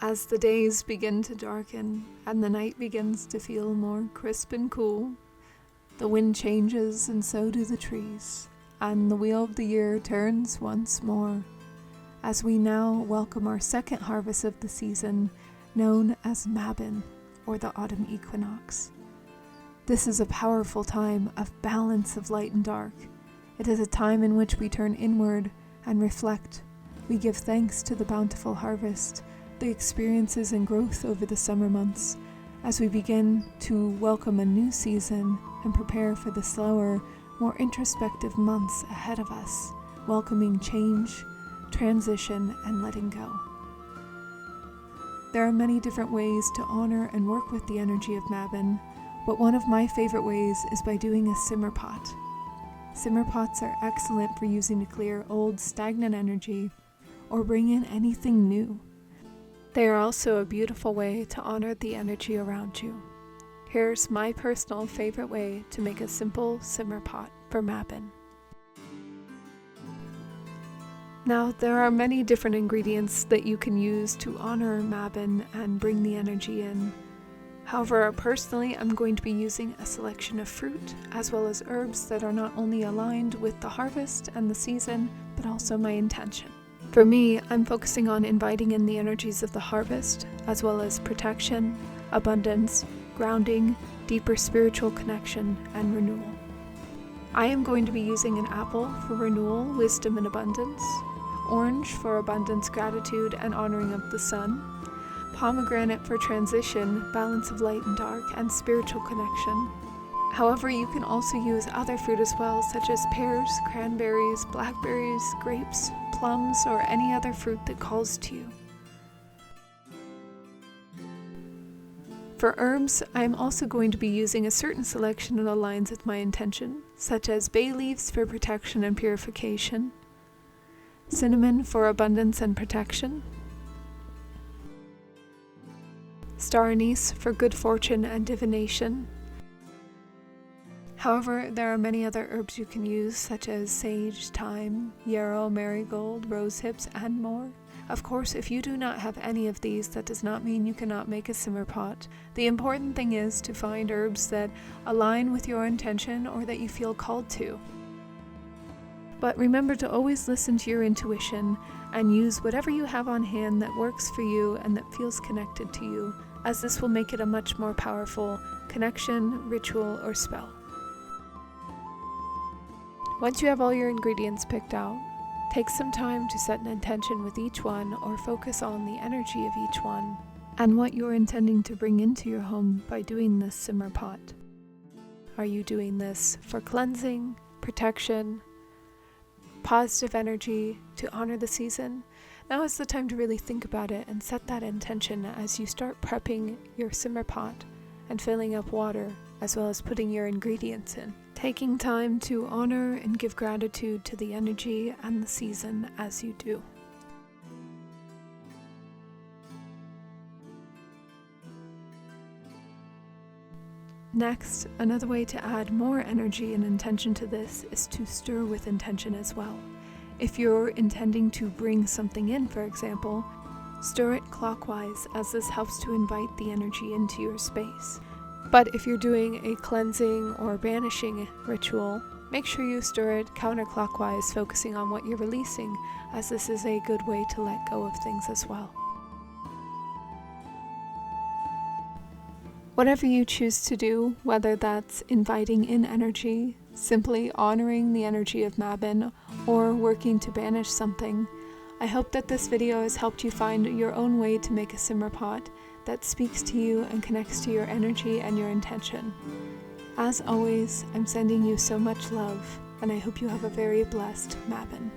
As the days begin to darken and the night begins to feel more crisp and cool, the wind changes and so do the trees, and the wheel of the year turns once more, as we now welcome our second harvest of the season, known as Mabon, or the autumn equinox. This is a powerful time of balance of light and dark. It is a time in which we turn inward and reflect. We give thanks to the bountiful harvest, the experiences and growth over the summer months, as we begin to welcome a new season and prepare for the slower, more introspective months ahead of us, welcoming change, transition, and letting go. There are many different ways to honor and work with the energy of Mabon, but one of my favorite ways is by doing a simmer pot. Simmer pots are excellent for using to clear old, stagnant energy or bring in anything new. They are also a beautiful way to honor the energy around you. Here's my personal favorite way to make a simple simmer pot for Mabon. Now, there are many different ingredients that you can use to honor Mabon and bring the energy in. However, personally, I'm going to be using a selection of fruit as well as herbs that are not only aligned with the harvest and the season, but also my intention. For me, I'm focusing on inviting in the energies of the harvest, as well as protection, abundance, grounding, deeper spiritual connection, and renewal. I am going to be using an apple for renewal, wisdom, and abundance, orange for abundance, gratitude, and honoring of the sun, pomegranate for transition, balance of light and dark, and spiritual connection. However, you can also use other fruit as well, such as pears, cranberries, blackberries, grapes, plums, or any other fruit that calls to you. For herbs, I am also going to be using a certain selection that aligns with my intention, such as bay leaves for protection and purification, cinnamon for abundance and protection, star anise for good fortune and divination. However, there are many other herbs you can use, such as sage, thyme, yarrow, marigold, rose hips, and more. Of course, if you do not have any of these, that does not mean you cannot make a simmer pot. The important thing is to find herbs that align with your intention or that you feel called to. But remember to always listen to your intuition and use whatever you have on hand that works for you and that feels connected to you, as this will make it a much more powerful connection, ritual, or spell. Once you have all your ingredients picked out, take some time to set an intention with each one or focus on the energy of each one and what you're intending to bring into your home by doing this simmer pot. Are you doing this for cleansing, protection, positive energy, to honor the season? Now is the time to really think about it and set that intention as you start prepping your simmer pot and filling up water, as well as putting your ingredients in. Taking time to honor and give gratitude to the energy and the season as you do. Next, another way to add more energy and intention to this is to stir with intention as well. If you're intending to bring something in, for example, stir it clockwise, as this helps to invite the energy into your space. But if you're doing a cleansing or banishing ritual, make sure you stir it counterclockwise, focusing on what you're releasing, as this is a good way to let go of things as well. Whatever you choose to do, whether that's inviting in energy, simply honoring the energy of Mabon, or working to banish something, I hope that this video has helped you find your own way to make a simmer pot that speaks to you and connects to your energy and your intention. As always, I'm sending you so much love, and I hope you have a very blessed Mabon.